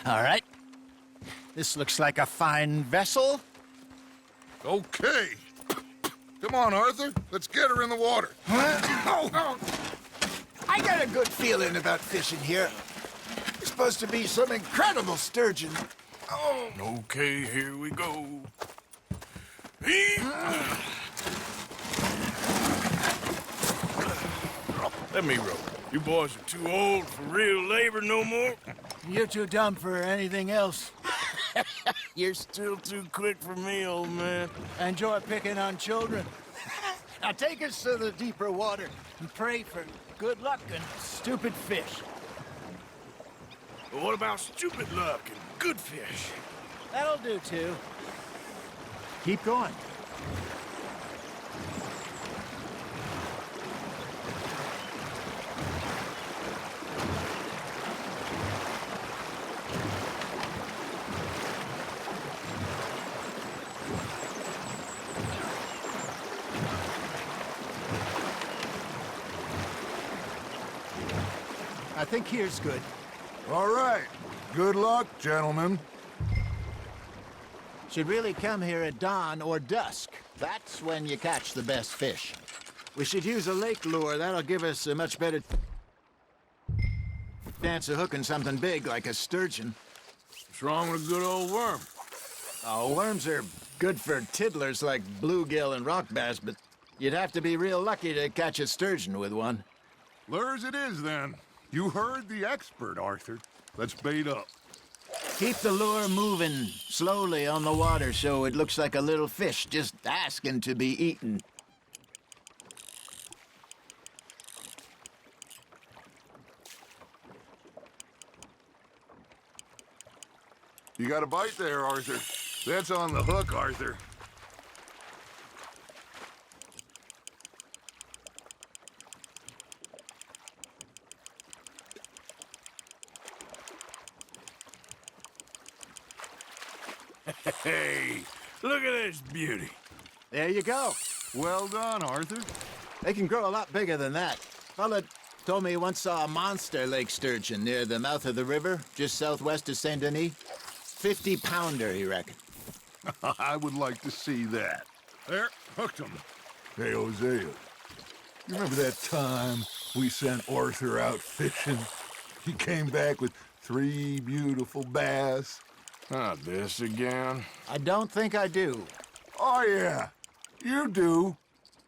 All right. This looks like a fine vessel. Okay. Come on, Arthur. Let's get her in the water. Oh. I got a good feeling about fishing here. It's supposed to be some incredible sturgeon. Oh. Okay, here we go. Let me row. You boys are too old for real labor no more. You're too dumb for anything else. You're still too quick for me, old man. Enjoy picking on children. Now take us to the deeper water and pray for good luck and stupid fish. But what about stupid luck and good fish? That'll do, too. Keep going. I think here's good. All right. Good luck, gentlemen. Should really come here at dawn or dusk. That's when you catch the best fish. We should use a lake lure. That'll give us a much better chance of hooking something big like a sturgeon. What's wrong with a good old worm? Oh, worms are good for tiddlers like bluegill and rock bass, but you'd have to be real lucky to catch a sturgeon with one. Lures it is, then. You heard the expert, Arthur. Let's bait up. Keep the lure moving slowly on the water so it looks like a little fish just asking to be eaten. You got a bite there, Arthur. That's on the hook, Arthur. Hey, look at this beauty. There you go. Well done, Arthur. They can grow a lot bigger than that. Fella told me he once saw a monster lake sturgeon near the mouth of the river, just southwest of Saint Denis. 50-pounder, he reckoned. I would like to see that. There, hooked him. Hey, Hosea, you remember that time we sent Arthur out fishing? He came back with 3 beautiful bass. Not this again. I don't think I do. Oh, yeah, you do.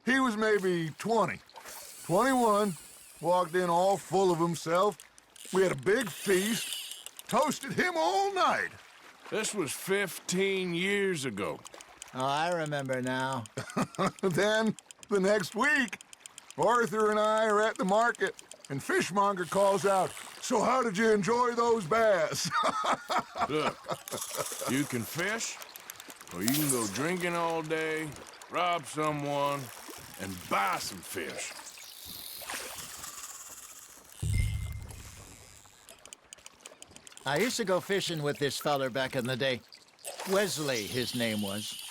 He was maybe 20, 21, walked in all full of himself. We had a big feast, toasted him all night. This was 15 years ago. Oh, I remember now. Then, the next week, Arthur and I are at the market, and Fishmonger calls out, "So how did you enjoy those bass?" Look, you can fish, or you can go drinking all day, rob someone, and buy some fish. I used to go fishing with this feller back in the day. Wesley, his name was.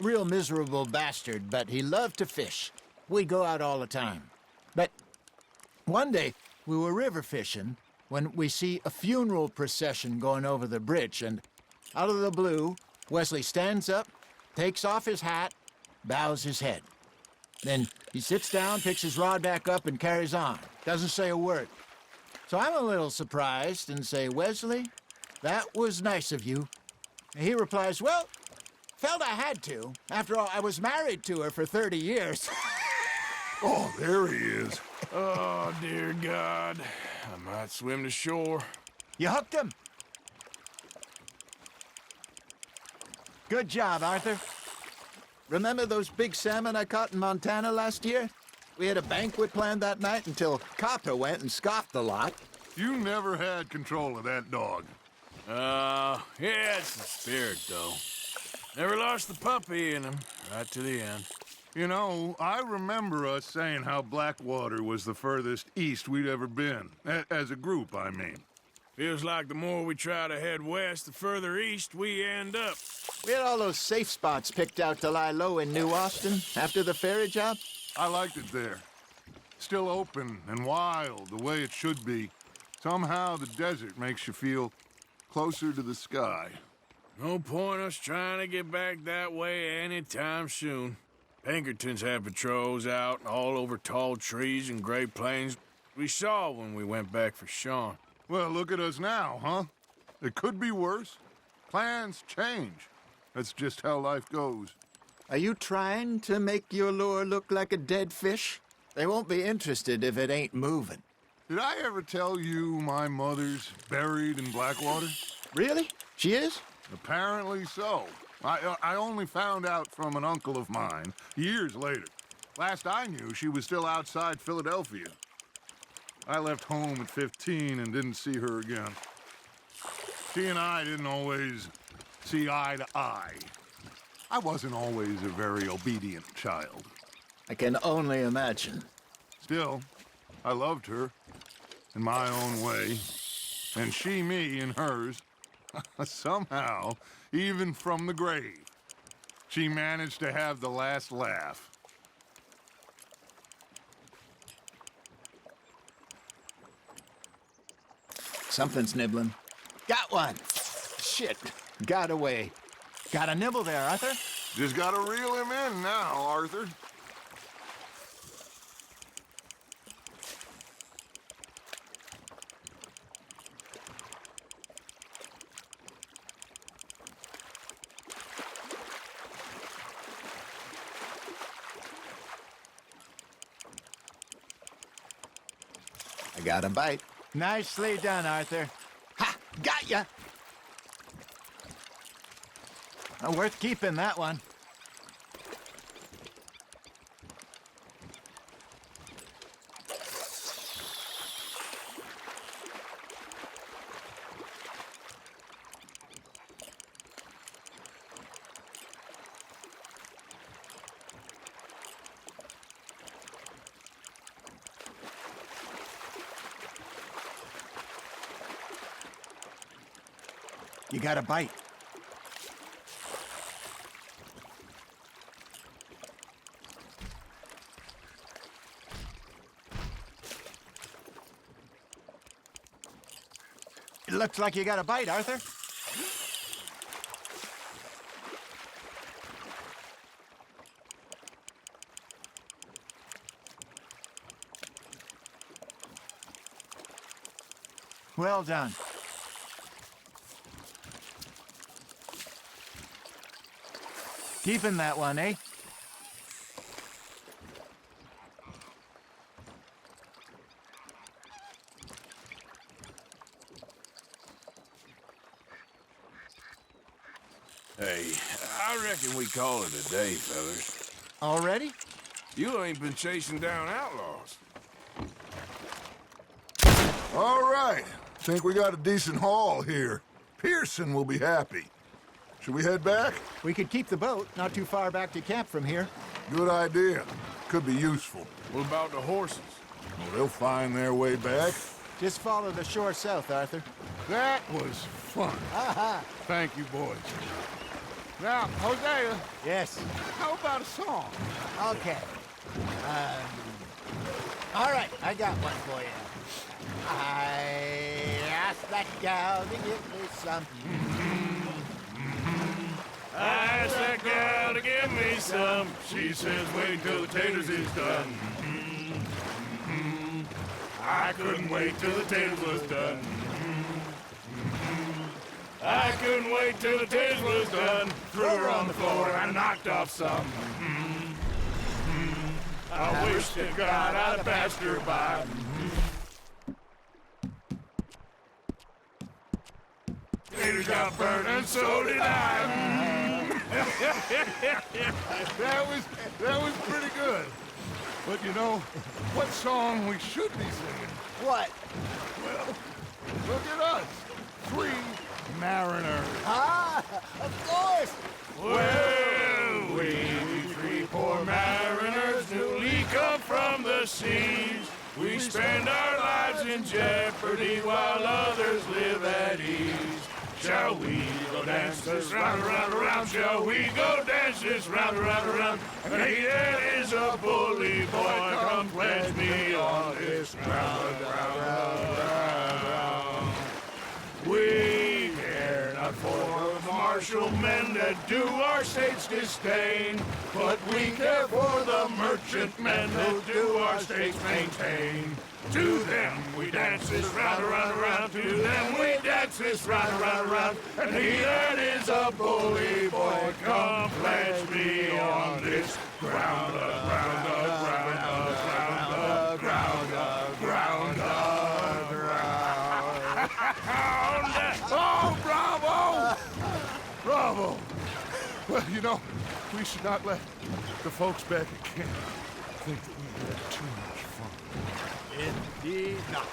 Real miserable bastard, but he loved to fish. We'd go out all the time. But one day, we were river fishing when we see a funeral procession going over the bridge, and out of the blue, Wesley stands up, takes off his hat, bows his head. Then he sits down, picks his rod back up, and carries on. Doesn't say a word. So I'm a little surprised and say, "Wesley, that was nice of you." And he replies, "Well, felt I had to. After all, I was married to her for 30 years. Oh, there he is. Oh, dear God. I might swim to shore. You hooked him. Good job, Arthur. Remember those big salmon I caught in Montana last year? We had a banquet planned that night until Copper went and scoffed the lot. You never had control of that dog. Yeah, it's the spirit, though. Never lost the puppy in him, right to the end. You know, I remember us saying how Blackwater was the furthest east we'd ever been. As a group, I mean. Feels like the more we try to head west, the further east we end up. We had all those safe spots picked out to lie low in New Austin after the ferry job. I liked it there. Still open and wild, the way it should be. Somehow the desert makes you feel closer to the sky. No point us trying to get back that way anytime soon. Pinkertons had patrols out all over tall trees and Great Plains. We saw when we went back for Sean. Well, look at us now, huh? It could be worse. Plans change. That's just how life goes. Are you trying to make your lure look like a dead fish? They won't be interested if it ain't moving. Did I ever tell you my mother's buried in Blackwater? Really? She is? Apparently so. I only found out from an uncle of mine years later. Last I knew, she was still outside Philadelphia. I left home at 15 and didn't see her again. She and I didn't always see eye to eye. I wasn't always a very obedient child. I can only imagine. Still, I loved her in my own way, and she me in hers. Somehow, even from the grave, she managed to have the last laugh. Something's nibbling. Got one! Shit, got away. Got a nibble there, Arthur? Just gotta reel him in now, Arthur. I got a bite. Nicely done, Arthur. Ha! Got ya! Worth keeping, that one. You got a bite. It looks like you got a bite, Arthur. Well done. Keeping that one, eh? Hey, I reckon we call it a day, fellas. Already? You ain't been chasing down outlaws. All right. Think we got a decent haul here. Pearson will be happy. Should we head back? We could keep the boat not too far back to camp from here. Good idea. Could be useful. What about the horses? Well, they'll find their way back. Just follow the shore south, Arthur. That was fun. Aha! Thank you, boys. Now, Hosea, Yes. how about a song? Okay. All right, I got one for you. I asked that gal to give me some. I asked that gal to give me some. She says, wait till the taters is done. I couldn't wait till the taters was done. I couldn't wait till the taters was done. Threw her on the floor and knocked off some. I wish to God I'd passed her by. Taters got burned and so did I. That was pretty good. But you know, what song we should be singing? What? Well, look at us. 3 mariners. Ah, of course. Well, we 3 poor mariners newly come from the seas. We spend our lives in jeopardy while others live at ease. Shall we go dance this round, around, around? Shall we go dance this round, around, around? And he that is a bully boy, come pledge me round, round, round. We care not for the martial men that do our state's disdain, but we care for the merchant men that do our state's maintain. To them we dance this round, around, around. To them we dance this round, around, around. And he that is a bully boy, come pledge me on this ground, ground, ground, ground, ground, ground, ground. Oh, bravo! Bravo! Well, you know, we should not let the folks back at camp think that we had too much fun. Indeed not.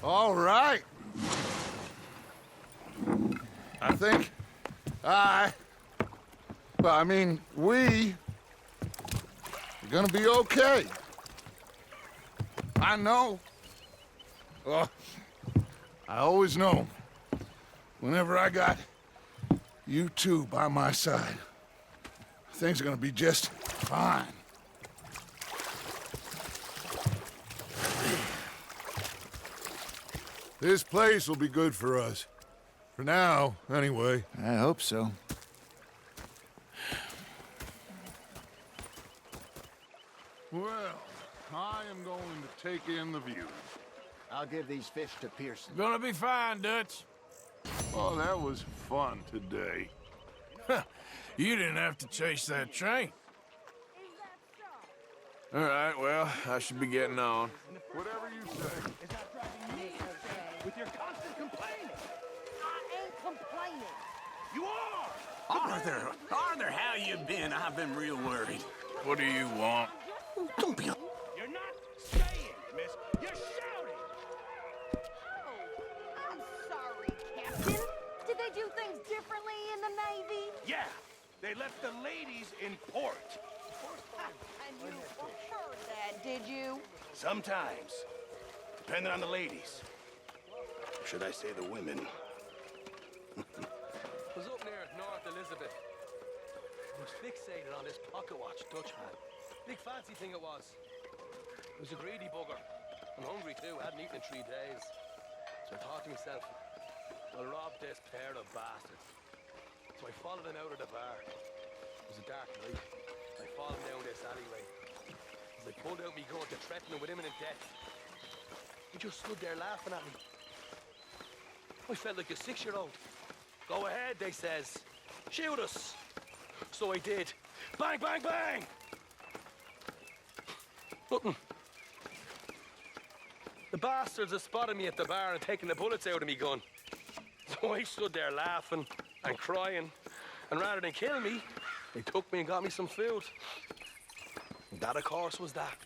All right. I think we are gonna be okay. I know. Oh, I always know. Whenever I got you two by my side, things are gonna be just fine. This place will be good for us. For now, anyway. I hope so. Well, I am going to take in the view. I'll give these fish to Pearson. Gonna be fine, Dutch. Oh, that was fun today. You didn't have to chase that train. All right, well, I should be getting on. Whatever you say. With your constant complaining. I ain't complaining. You are! Arthur, how you been? I've been real worried. What do you want? Don't be... You're not saying, miss. You're shouting. Oh, I'm sorry, Captain. Did they do things differently in the Navy? Yeah, they left the ladies in port. And you heard that, did you? Sometimes. Depending on the ladies. Or should I say the women? Was up near North Elizabeth. I was fixated on this pocket watch Dutch had. Big fancy thing it was. It was a greedy bugger. I'm hungry too, hadn't eaten in 3 days. So I thought to myself, I'll rob this pair of bastards. So I followed them out of the bar. It was a dark night. I followed down this alleyway. As I pulled out me gun to threaten them with imminent death. They just stood there laughing at me. I felt like a 6-year-old. Go ahead, they says. Shoot us. So I did. Bang, bang, bang! Nothing. The bastards had spotted me at the bar and taken the bullets out of me gun. So I stood there laughing and crying. And rather than kill me, they took me and got me some food. And that, of course, was that.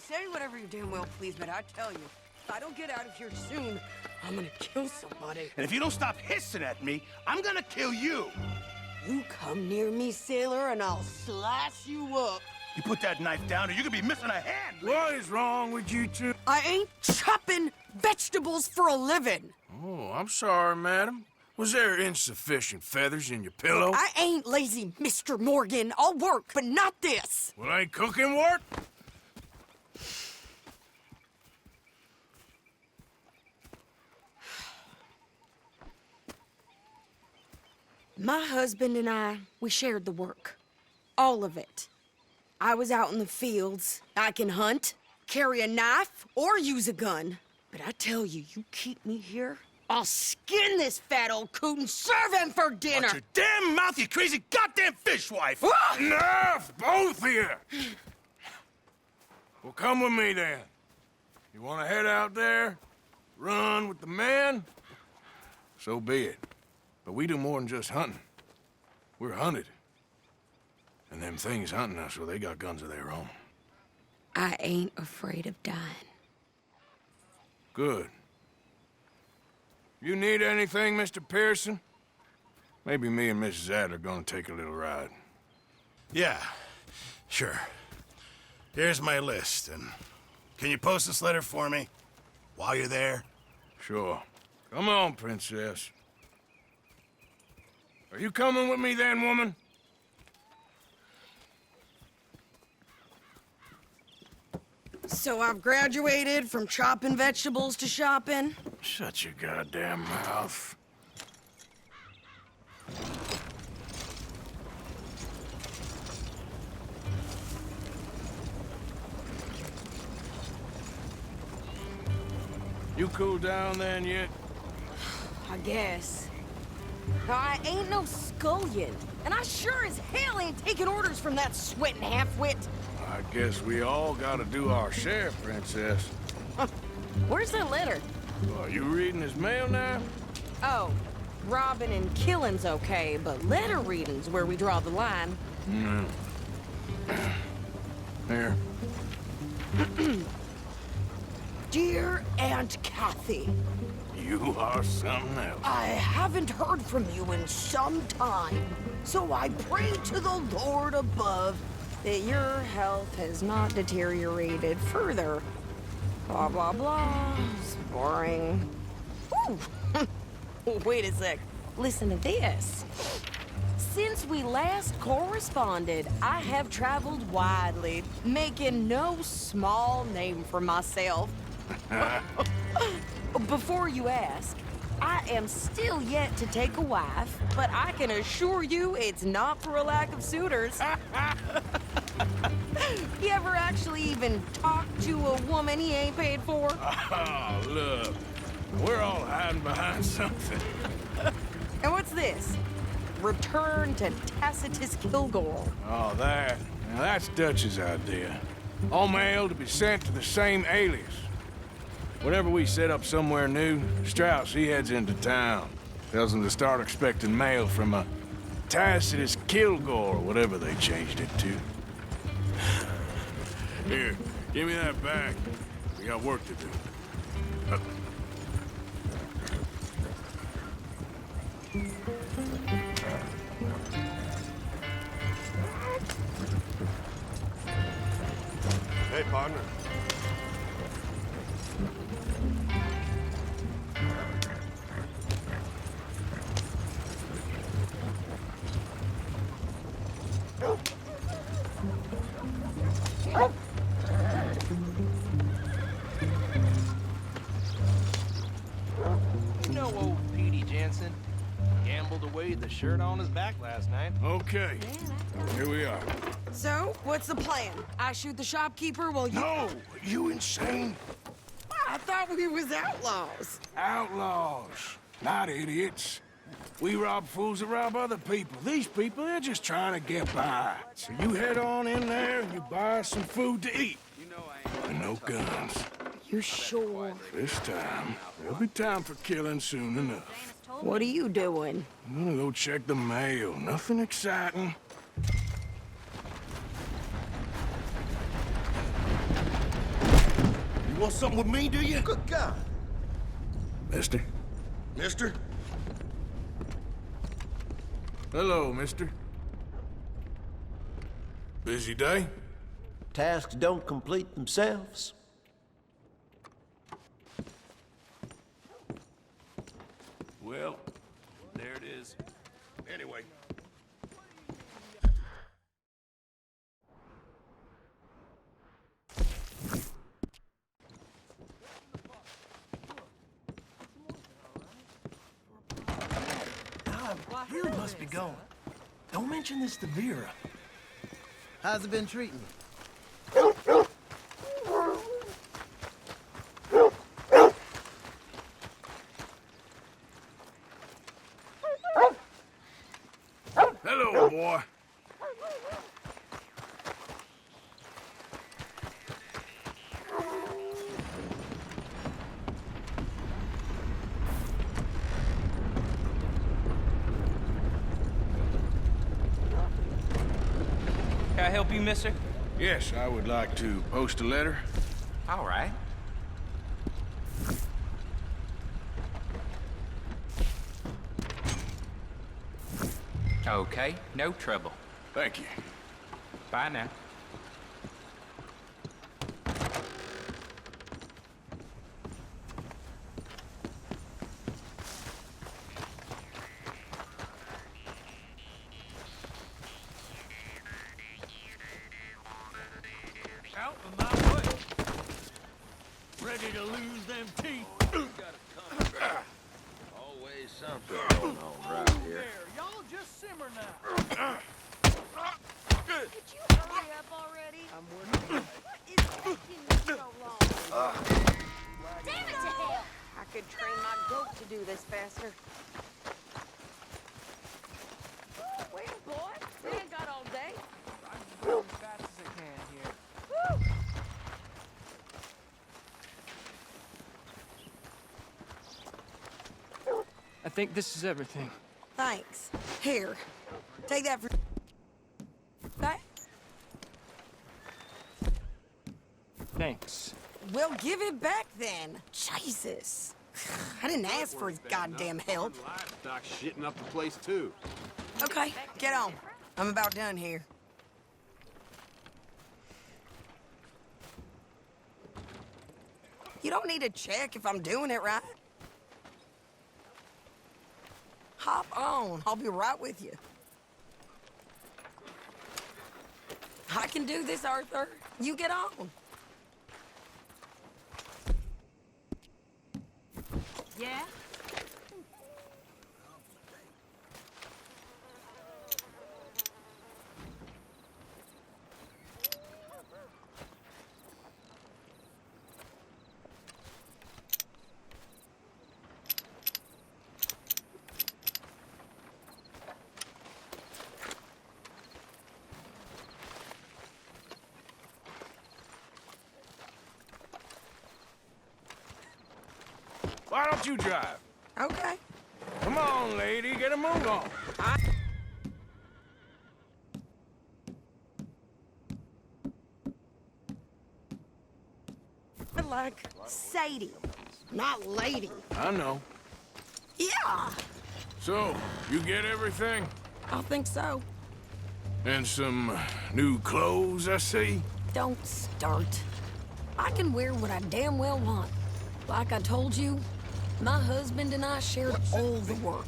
Say whatever you damn well please, but I tell you, if I don't get out of here soon, I'm gonna kill somebody. And if you don't stop hissing at me, I'm gonna kill you. You come near me, sailor, and I'll slice you up. You put that knife down or you're gonna be missing a hand. What is wrong with you two? I ain't chopping vegetables for a living. Oh, I'm sorry, madam. Was there insufficient feathers in your pillow? I ain't lazy, Mr. Morgan. I'll work, but not this. Well, ain't cooking work? My husband and I, we shared the work. All of it. I was out in the fields. I can hunt, carry a knife, or use a gun. But I tell you, you keep me here, I'll skin this fat old coot and serve him for dinner. Watch your damn mouth, you crazy goddamn fishwife! Enough, both of you! Well, come with me then. You want to head out there, run with the men? so be it. But we do more than just hunting. We're hunted. And them things hunting us, well, they got guns of their own. I ain't afraid of dying. Good. You need anything, Mr. Pearson? Maybe me and Mrs. Adler gonna take a little ride. Yeah, sure. Here's my list, and can you post this letter for me while you're there? Sure. Come on, Princess. Are you coming with me then, woman? So I've graduated from chopping vegetables to shopping? Shut your goddamn mouth. You cool down then yet? I guess. Now, I ain't no scullion, and I sure as hell ain't taking orders from that sweating half-wit. I guess we all gotta do our share, Princess. Where's that letter? Are you reading his mail now? Oh, robbing and killing's okay, but letter reading's where we draw the line. Here. Dear Aunt Kathy, You are something else. I haven't heard from you in some time, so I pray to the Lord above that your health has not deteriorated further. Blah, blah, blah. It's boring. Ooh. Wait a sec. Listen to this. Since we last corresponded, I have traveled widely, making no small name for myself. Before you ask, I am still yet to take a wife, but I can assure you it's not for a lack of suitors. You ever actually even talk to a woman he ain't paid for? Oh, look. We're all hiding behind something. And what's this? Return to Tacitus Kilgore. Oh, that. Now, that's Dutch's idea. All mail to be sent to the same alias. Whenever we set up somewhere new, Strauss, he heads into town. Tells them to start expecting mail from a Tacitus Kilgore, whatever they changed it to. Here, give me that bag. We got work to do. Hey, partner. You know old Petey Jensen gambled away the shirt on his back last night. Okay, here we are. So, what's the plan? I shoot the shopkeeper while you... No, you insane? I thought we was outlaws. Outlaws, not idiots. We rob fools that rob other people. These people, they're just trying to get by. So you head on in there and you buy us some food to eat. And no guns. You sure? This time, there'll be time for killing soon enough. What are you doing? I'm gonna go check the mail. Nothing exciting. You want something with me, do you? Good God. Mister? Mister? Hello, mister. Busy day? Tasks don't complete themselves. Well, there it is. Anyway. I really must be going. Don't mention this to Vera. How's it been treating you? Hello, boy. Can I help you, mister? Yes, I would like to post a letter. All right. Okay, no trouble. Thank you. Bye now. Out of my way. Ready to lose them teeth. Always something going on right here. There, y'all just simmer now. Could you hurry up already? I'm working. What is taking you so long? Damn it to hell! I could train my goat to do this faster. Well, boy, we ain't got all day. I'm going as fast as I can here. Woo! I think this is everything. Thanks. Here, take that for... That? Thanks. Well, give it back then. Jesus. I didn't ask for his goddamn help. Livestock shitting up the place, too. Okay, get on. I'm about done here. You don't need to check if I'm doing it right. Hop on. I'll be right with you. I can do this, Arthur. You get on. Yeah? Why don't you drive? Okay. Come on, lady, get a move on. I like Sadie, not lady. I know. Yeah, So, you get everything? I think so. And some new clothes, I see? Don't start. I can wear what I damn well want. Like I told you, my husband and I shared all the work.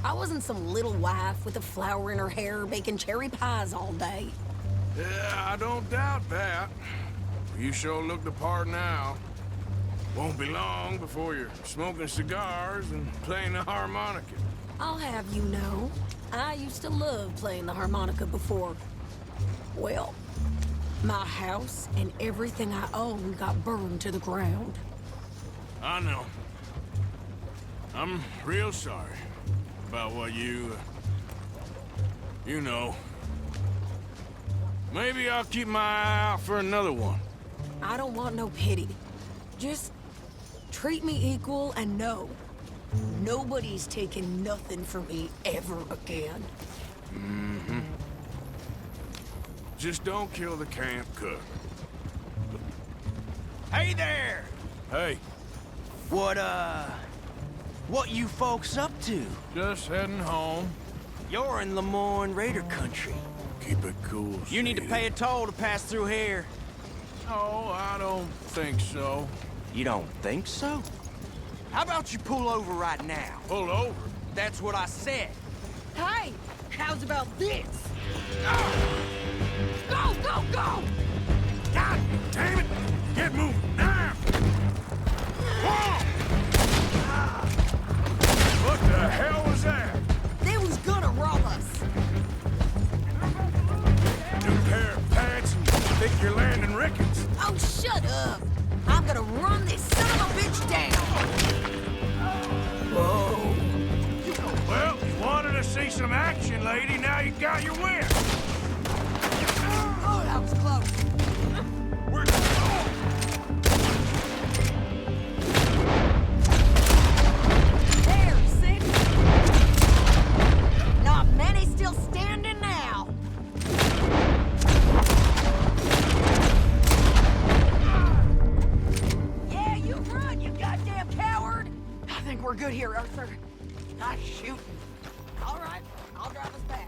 I wasn't some little wife with a flower in her hair baking cherry pies all day. Yeah, I don't doubt that. You sure look the part now. Won't be long before you're smoking cigars and playing the harmonica. I'll have you know, I used to love playing the harmonica before. Well, my house and everything I own got burned to the ground. I know. I'm real sorry about what you know. Maybe I'll keep my eye out for another one. I don't want no pity. Just treat me equal and know nobody's taking nothing from me ever again. Mm-hmm. Just don't kill the camp cook. Hey there! Hey, What you folks up to? just heading home. You're in Lemoyne Raider country. Keep it cool, You need to Sadie. pay a toll to pass through here. No, I don't think so. You don't think so? How about you pull over right now? Pull over. That's what I said. Hey, how's about this? Go, go, go! God damn it! Get moving now! Whoa! What the hell was that? They was gonna rob us. New pair of pants and think you're landing Ricketts. Oh, shut up. I'm gonna run this son of a bitch down. Whoa. Well, you wanted to see some action, lady. Now you got your wind. Oh, that was close. We're There, see? Not many still standing now. think we're good here, Arthur. Nice shooting. All right, I'll drive us back.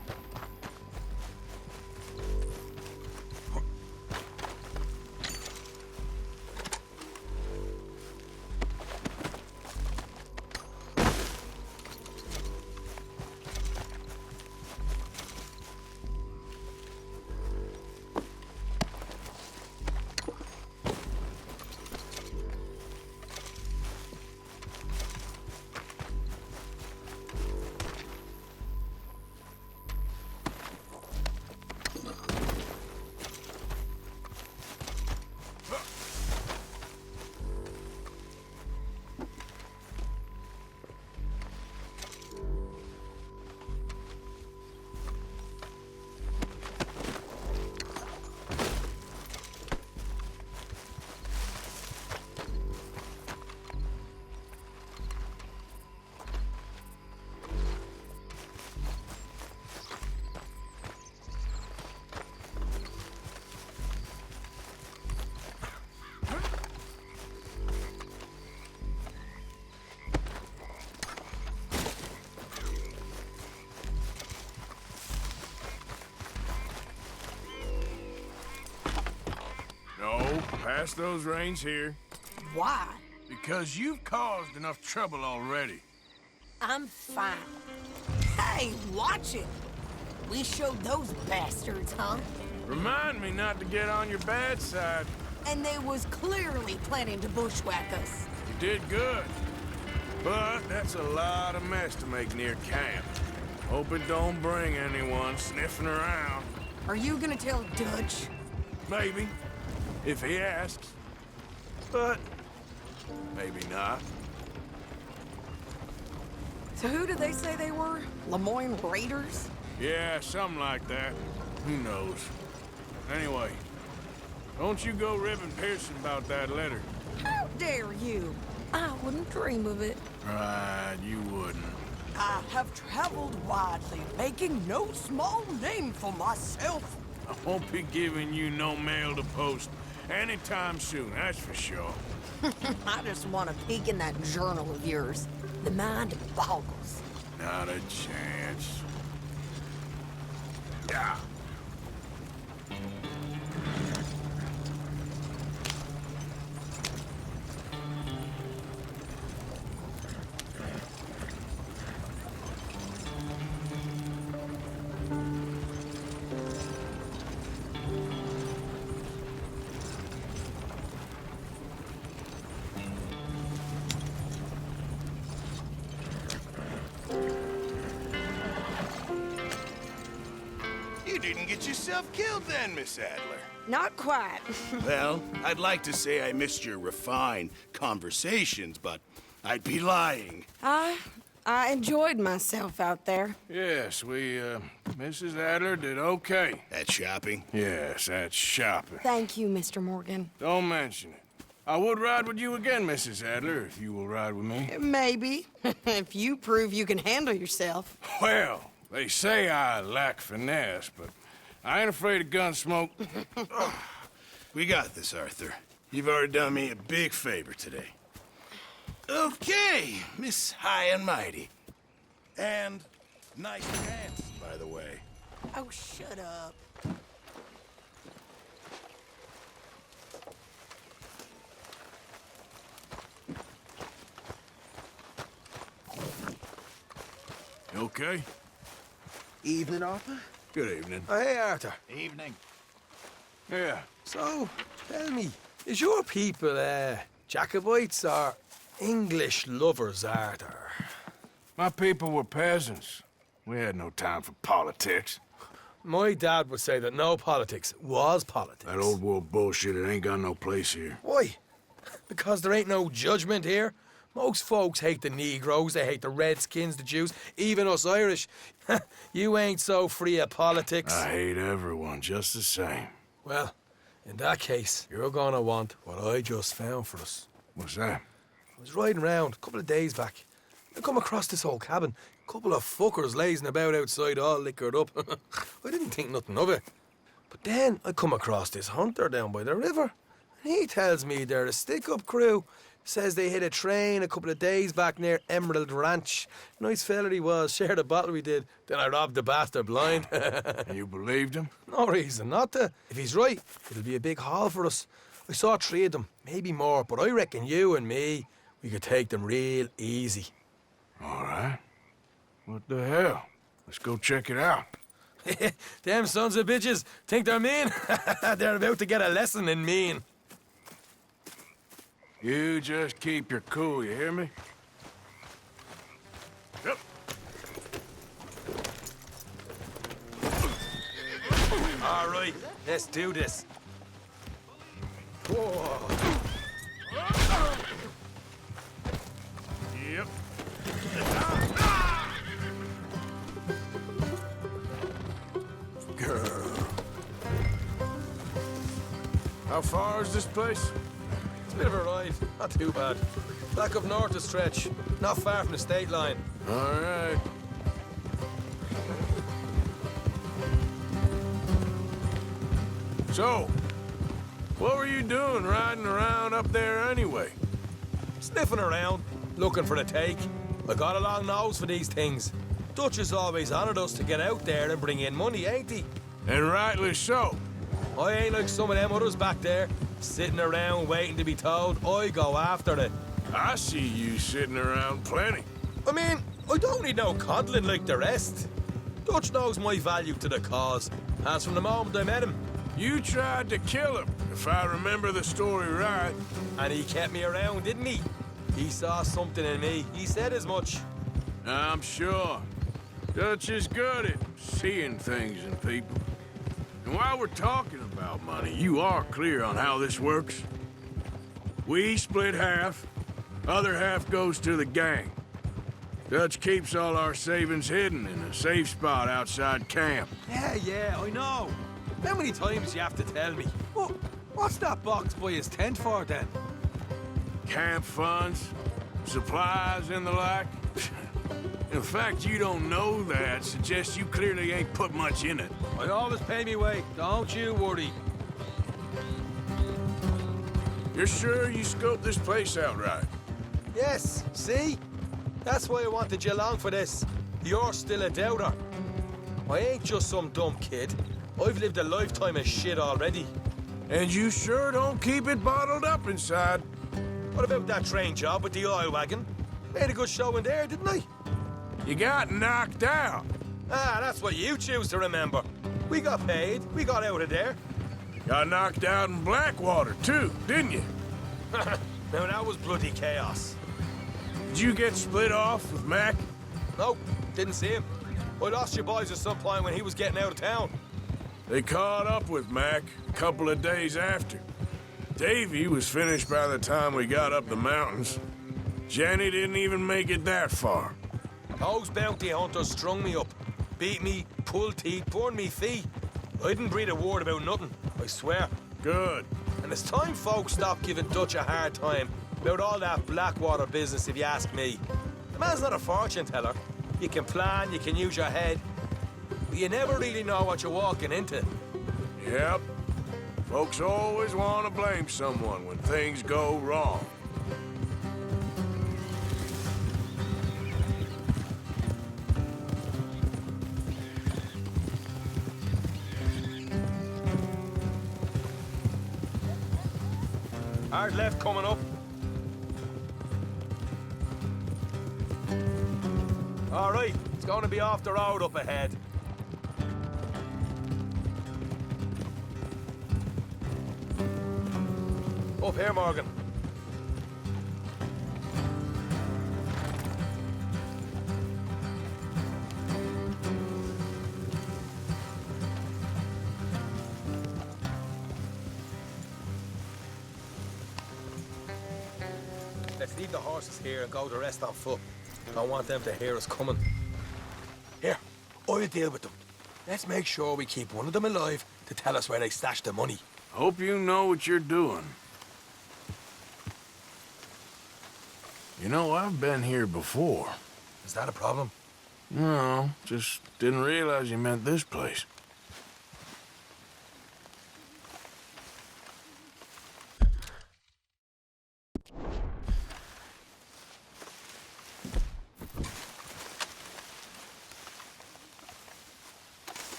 No, pass those reins here. Why? Because you've caused enough trouble already. I'm fine. Hey, watch it. We showed those bastards, huh? Remind me not to get on your bad side. And they was clearly planning to bushwhack us. You did good. But that's a lot of mess to make near camp. Hope it don't bring anyone sniffing around. Are you gonna tell Dutch? Maybe, if he asks. But maybe not. So who did they say they were? Lemoyne Raiders? Yeah, something like that. Who knows? Anyway, don't you go ribbing Pearson about that letter. How dare you? I wouldn't dream of it. Right, you wouldn't. I have traveled widely, making no small name for myself. I won't be giving you no mail to post anytime soon, that's for sure. I just want to peek in that journal of yours. The mind boggles. Not a chance. Yeah. You didn't get yourself killed then, Miss Adler. Not quite. Well, I'd like to say I missed your refined conversations, but I'd be lying. I enjoyed myself out there. Yes, Mrs. Adler did okay. At shopping? Yes, that's shopping. Thank you, Mr. Morgan. Don't mention it. I would ride with you again, Mrs. Adler, if you will ride with me. Maybe. If you prove you can handle yourself. Well, they say I lack finesse, but I ain't afraid of gun smoke. We got this, Arthur. You've already done me a big favor today. Okay, Miss High and Mighty. And nice pants, by the way. Oh, shut up. You okay? Evening, Arthur. Good evening. Oh, hey, Arthur. Evening. Yeah. So, tell me, is your people, Jacobites or English lovers, Arthur? My people were peasants. We had no time for politics. My dad would say that no politics was politics. That old world bullshit, it ain't got no place here. Why? Because there ain't no judgment here. Most folks hate the Negroes, they hate the Redskins, the Jews, even us Irish. You ain't so free of politics. I hate everyone just the same. Well, in that case, you're gonna want what I just found for us. What's that? I was riding around a couple of days back. I come across this old cabin. A couple of fuckers lazing about outside all liquored up. I didn't think nothing of it. But then I come across this hunter down by the river. And he tells me they're a stick-up crew Says they hit a train a couple of days back near Emerald Ranch. Nice fella he was, shared a bottle we did. Then I robbed the bastard blind. And you believed him? No reason not to. If he's right, it'll be a big haul for us. I saw 3 of them, maybe more, but I reckon you and me, we could take them real easy. All right. What the hell? Let's go check it out. Them sons of bitches think they're mean. They're about to get a lesson in mean. You just keep your cool, you hear me? Yep. All right, let's do this. Whoa. Yep. How far is this place? It's a bit of a ride, not too bad. Back up north a stretch, not far from the state line. All right. So, what were you doing riding around up there anyway? Sniffing around, looking for the take. I got a long nose for these things. Dutch has always honoured us to get out there and bring in money, ain't he? And rightly so. I ain't like some of them others back there, sitting around waiting to be told. I go after it. I see you sitting around plenty. I mean, I don't need no coddling like the rest. Dutch knows my value to the cause, as from the moment I met him. You tried to kill him, if I remember the story right. And he kept me around, didn't he? He saw something in me. He said as much. I'm sure. Dutch is good at seeing things in people. And while we're talking about money, you are clear on how this works? We split half, other half goes to the gang. Dutch keeps all our savings hidden in a safe spot outside camp. Yeah, I know. How many times you have to tell me? What's that box by his tent for, then? Camp funds, supplies, and the like. In fact, you don't know that suggests you clearly ain't put much in it. I always pay me way. Don't you worry. You're sure you scoped this place out right? Yes, see? That's why I wanted you along for this. You're still a doubter. I ain't just some dumb kid. I've lived a lifetime of shit already. And you sure don't keep it bottled up inside. What about that train job with the oil wagon? Made a good show in there, didn't I? You got knocked out. Ah, that's what you choose to remember. We got paid. We got out of there. Got knocked out in Blackwater, too, didn't you? Now, that was bloody chaos. Did you get split off with Mac? Nope, didn't see him. I lost your boys at some point when he was getting out of town. They caught up with Mac a couple of days after. Davy was finished by the time we got up the mountains. Jenny didn't even make it that far. Those bounty hunters strung me up, beat me, pulled teeth, burned me feet. I didn't breathe a word about nothing, I swear. Good. And it's time folks stopped giving Dutch a hard time about all that Blackwater business, if you ask me. The man's not a fortune teller. You can plan, you can use your head, but you never really know what you're walking into. Yep. Folks always want to blame someone when things go wrong. Hard left coming up. All right, it's going to be off the road up ahead. Up here, Morgan. Let's leave the horses here and go the rest on foot. Don't want them to hear us coming. Here, I'll deal with them. Let's make sure we keep one of them alive to tell us where they stashed the money. Hope you know what you're doing. You know, I've been here before. Is that a problem? No, just didn't realize you meant this place.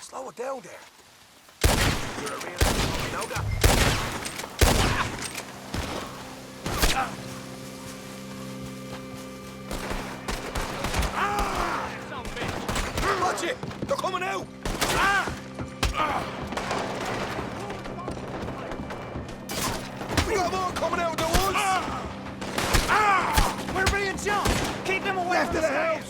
Slow it down there. You're a real asshole, know that? Watch it! They're coming out! We got more coming out at once! We're being jumped! Keep them away Left from of the house!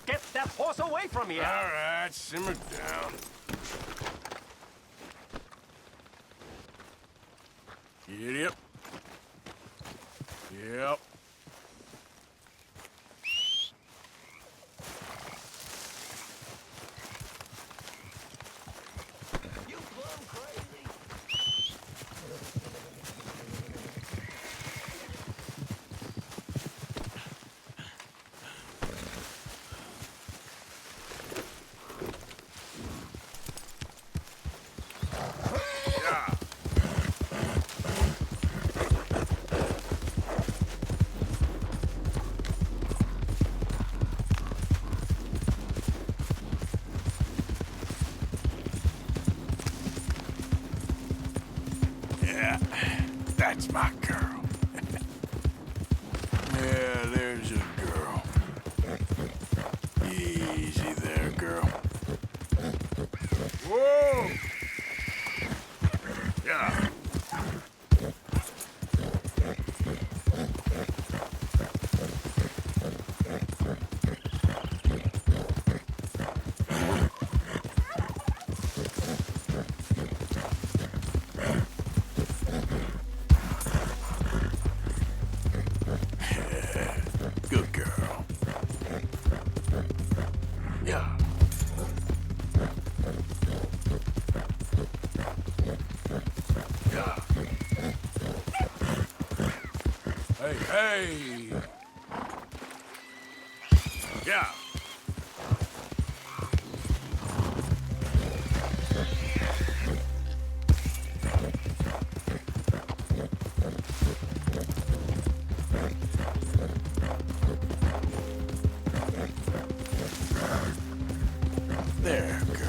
Get that horse away from me! All right, simmer down. Yep. Yep. You plumb crazy! Yeah, that's my girl. Yeah, there's a girl. Easy there, girl. Whoa! Yeah. Good girl. Yeah. Yeah. Hey, hey. Yeah. There, girl.